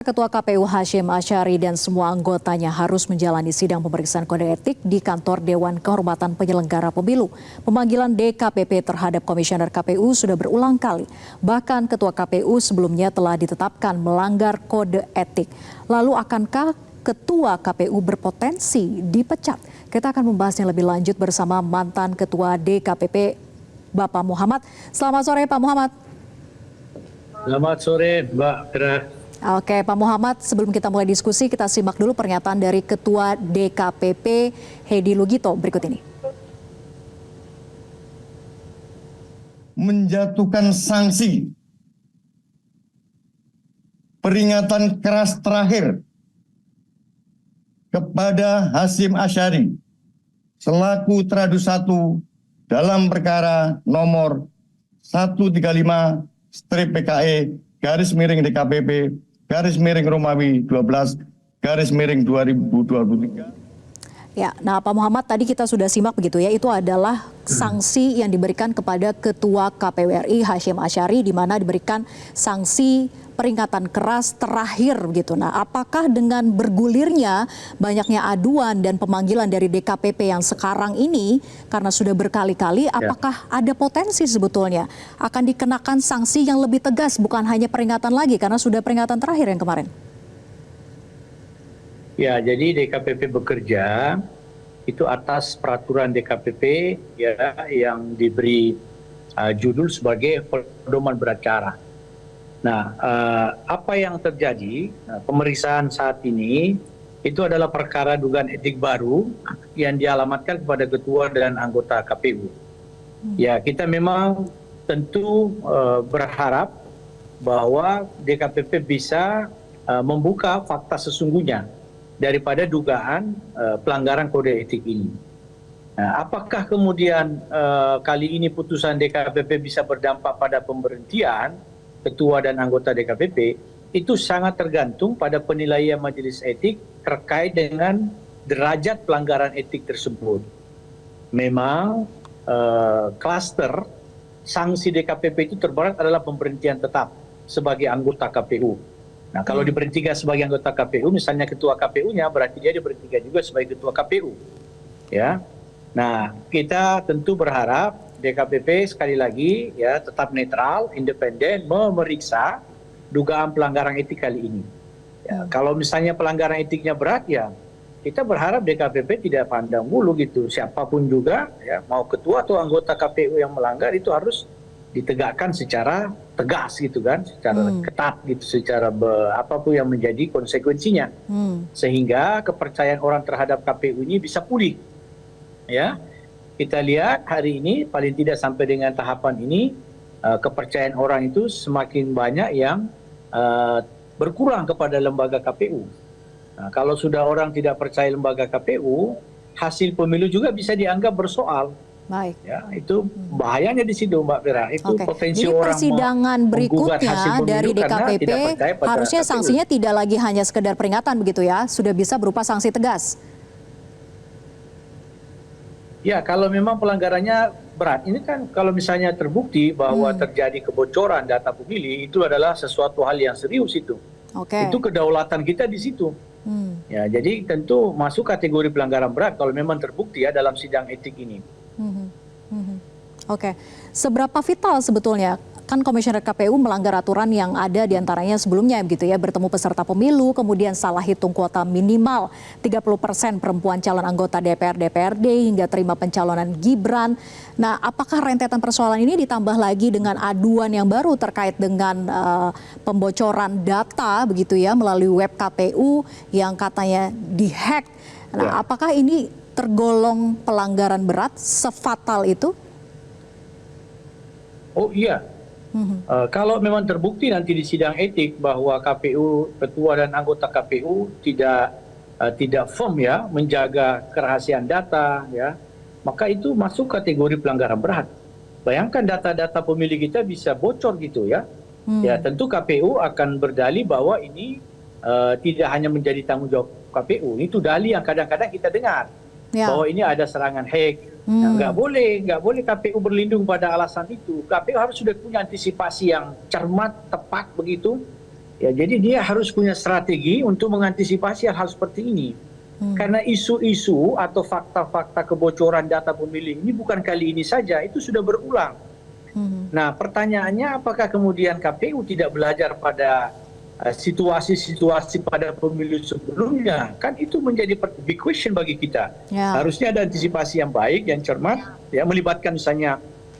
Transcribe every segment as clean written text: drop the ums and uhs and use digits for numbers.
Ketua KPU Hashim Asyari dan semua anggotanya harus menjalani sidang pemeriksaan kode etik di kantor Dewan Kehormatan Penyelenggara Pemilu. Pemanggilan DKPP terhadap Komisioner KPU sudah berulang kali. Bahkan Ketua KPU sebelumnya telah ditetapkan melanggar kode etik. Lalu akankah Ketua KPU berpotensi dipecat? Kita akan membahasnya lebih lanjut bersama mantan Ketua DKPP Bapak Muhammad. Selamat sore Pak Muhammad. Selamat sore Mbak Fira. Oke Pak Muhammad, sebelum kita mulai diskusi, kita simak dulu pernyataan dari Ketua DKPP Hedi Lugito berikut ini. Menjatuhkan sanksi peringatan keras terakhir kepada Hashim Asyari selaku Teradu 1 dalam perkara nomor 135/PKE/DKPP Romawi 12/2023. Ya, nah Pak Muhammad tadi kita sudah simak begitu ya, itu adalah sanksi yang diberikan kepada Ketua KPU RI Hashim Asyari di mana diberikan sanksi peringatan keras terakhir begitu. Nah, apakah dengan bergulirnya banyaknya aduan dan pemanggilan dari DKPP yang sekarang ini karena sudah berkali-kali, apakah ada potensi sebetulnya akan dikenakan sanksi yang lebih tegas bukan hanya peringatan lagi karena sudah peringatan terakhir yang kemarin? Ya, jadi DKPP bekerja itu atas peraturan DKPP ya yang diberi judul sebagai pedoman beracara. Nah, apa yang terjadi pemeriksaan saat ini itu adalah perkara dugaan etik baru yang dialamatkan kepada ketua dan anggota KPU. Ya, kita memang tentu berharap bahwa DKPP bisa membuka fakta sesungguhnya daripada dugaan pelanggaran kode etik ini. Nah, apakah kemudian kali ini putusan DKPP bisa berdampak pada pemberhentian ketua dan anggota DKPP, itu sangat tergantung pada penilaian majelis etik terkait dengan derajat pelanggaran etik tersebut. Memang klaster sanksi DKPP itu terberat adalah pemberhentian tetap sebagai anggota KPU. Nah, kalau diberhentikan sebagai anggota KPU, misalnya ketua KPU-nya, berarti dia diberhentikan juga sebagai ketua KPU. Ya. Nah, kita tentu berharap DKPP sekali lagi ya tetap netral, independen, memeriksa dugaan pelanggaran etik kali ini. Ya, kalau misalnya pelanggaran etiknya berat ya kita berharap DKPP tidak pandang bulu gitu. Siapapun juga ya mau ketua atau anggota KPU yang melanggar itu harus ditegakkan secara tegas gitu kan, secara ketat gitu, secara apapun yang menjadi konsekuensinya. Sehingga kepercayaan orang terhadap KPU ini bisa pulih. Ya. Kita lihat hari ini paling tidak sampai dengan tahapan ini kepercayaan orang itu semakin banyak yang berkurang kepada lembaga KPU. Nah, kalau sudah orang tidak percaya lembaga KPU, hasil pemilu juga bisa dianggap bersoal. Baik. Ya, itu bahayanya di situ Mbak Fira. Itu potensi jadi orang persidangan berikutnya dari DKPP harusnya KPU. sanksinya tidak lagi hanya sekedar peringatan begitu ya, sudah bisa berupa sanksi tegas. Ya, kalau memang pelanggarannya berat, ini kan kalau misalnya terbukti bahwa terjadi kebocoran data pemilih, itu adalah sesuatu hal yang serius itu. Itu kedaulatan kita di situ. Ya, jadi tentu masuk kategori pelanggaran berat kalau memang terbukti ya dalam sidang etik ini. Oke, seberapa vital sebetulnya? Kan Komisioner KPU melanggar aturan yang ada diantaranya sebelumnya begitu ya, bertemu peserta pemilu, kemudian salah hitung kuota minimal 30% perempuan calon anggota DPR, DPRD hingga terima pencalonan Gibran. Nah, apakah rentetan persoalan ini ditambah lagi dengan aduan yang baru terkait dengan pembocoran data begitu ya melalui web KPU yang katanya dihack. Nah, apakah ini tergolong pelanggaran berat, sefatal itu? Oh iya. Kalau memang terbukti nanti di sidang etik bahwa KPU, ketua dan anggota KPU tidak firm ya menjaga kerahasiaan data ya, maka itu masuk kategori pelanggaran berat. Bayangkan data-data pemilih kita bisa bocor gitu ya. Ya tentu KPU akan berdalih bahwa ini tidak hanya menjadi tanggung jawab KPU, itu dalih yang kadang-kadang kita dengar bahwa ini ada serangan hack. Nah, nggak boleh KPU berlindung pada alasan itu. KPU harus sudah punya antisipasi yang cermat, tepat begitu. Ya, jadi dia harus punya strategi untuk mengantisipasi hal-hal seperti ini. Karena isu-isu atau fakta-fakta kebocoran data pemilih ini bukan kali ini saja, itu sudah berulang. Nah, pertanyaannya apakah kemudian KPU tidak belajar pada situasi-situasi pada pemilu sebelumnya? Kan itu menjadi big question bagi kita. Ya. Harusnya ada antisipasi yang baik, yang cermat, ya, melibatkan misalnya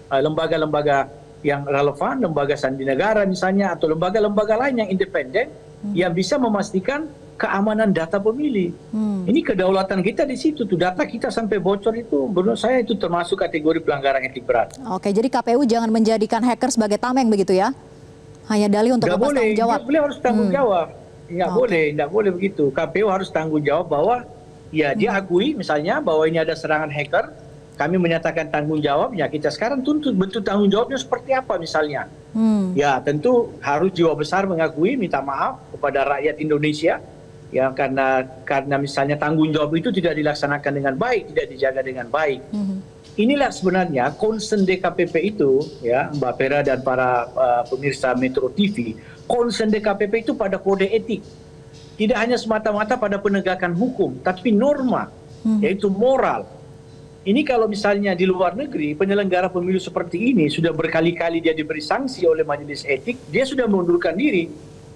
lembaga-lembaga yang relevan, lembaga sandi negara misalnya, atau lembaga-lembaga lain yang independen yang bisa memastikan keamanan data pemilih. Ini kedaulatan kita di situ tuh, data kita sampai bocor itu menurut saya itu termasuk kategori pelanggaran etik berat. Oke, jadi KPU jangan menjadikan hacker sebagai tameng begitu ya? Hanya dalih untuk lepas tanggung jawab. Beliau harus tanggung jawab. Nggak boleh begitu. KPU harus tanggung jawab bahwa ya dia akui misalnya bahwa ini ada serangan hacker, kami menyatakan tanggung jawab, ya kita sekarang tuntut bentuk tanggung jawabnya seperti apa misalnya. Ya tentu harus jiwa besar mengakui, minta maaf kepada rakyat Indonesia, ya karena misalnya tanggung jawab itu tidak dilaksanakan dengan baik, tidak dijaga dengan baik. Inilah sebenarnya concern DKPP itu, ya Mbak Pera dan para pemirsa Metro TV, concern DKPP itu pada kode etik. Tidak hanya semata-mata pada penegakan hukum, tapi norma, yaitu moral. Ini kalau misalnya di luar negeri, penyelenggara pemilu seperti ini sudah berkali-kali dia diberi sanksi oleh majelis etik, dia sudah mengundurkan diri,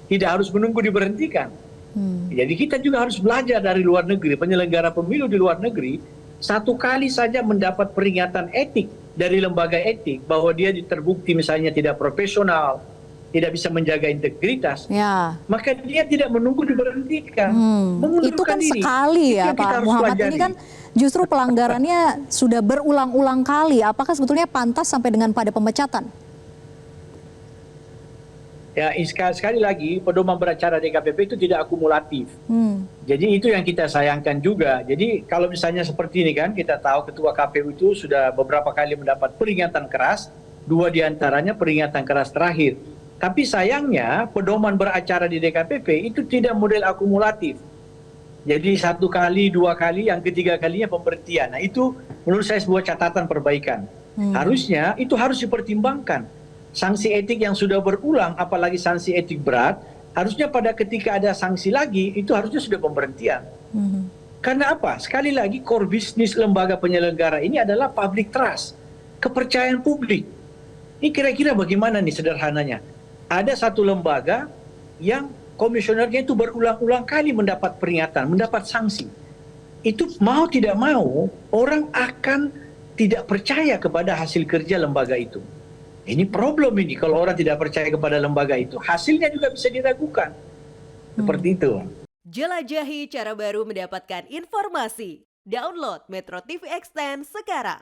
tidak harus menunggu diberhentikan. Jadi kita juga harus belajar dari luar negeri, penyelenggara pemilu di luar negeri, satu kali saja mendapat peringatan etik dari lembaga etik, bahwa dia terbukti misalnya tidak profesional, tidak bisa menjaga integritas, maka dia tidak menunggu diberhentikan. Itu kan diri. Sekali ya Pak Muhammad, pelajari. Ini kan justru pelanggarannya sudah berulang-ulang kali. Apakah sebetulnya pantas sampai dengan pada pemecatan? Ya, sekali lagi pedoman beracara DKPP itu tidak akumulatif. Jadi itu yang kita sayangkan juga. Jadi kalau misalnya seperti ini kan, kita tahu Ketua KPU itu sudah beberapa kali mendapat peringatan keras, 2 diantaranya peringatan keras terakhir. Tapi sayangnya pedoman beracara di DKPP itu tidak model akumulatif. Jadi 1 kali, 2 kali, yang ketiga kalinya pemberhentian. Nah itu menurut saya sebuah catatan perbaikan. Harusnya itu harus dipertimbangkan. Sanksi etik yang sudah berulang, apalagi sanksi etik berat, harusnya pada ketika ada sanksi lagi, itu harusnya sudah pemberhentian. Karena apa? Sekali lagi core bisnis lembaga penyelenggara ini adalah public trust, kepercayaan publik. Ini kira-kira bagaimana nih sederhananya? Ada satu lembaga yang komisionernya itu berulang-ulang kali mendapat peringatan, mendapat sanksi. Itu mau tidak mau, orang akan tidak percaya kepada hasil kerja lembaga itu. Ini problem ini, kalau orang tidak percaya kepada lembaga itu, hasilnya juga bisa diragukan. Seperti itu. Jelajahi cara baru mendapatkan informasi. Download Metro TV Extend sekarang.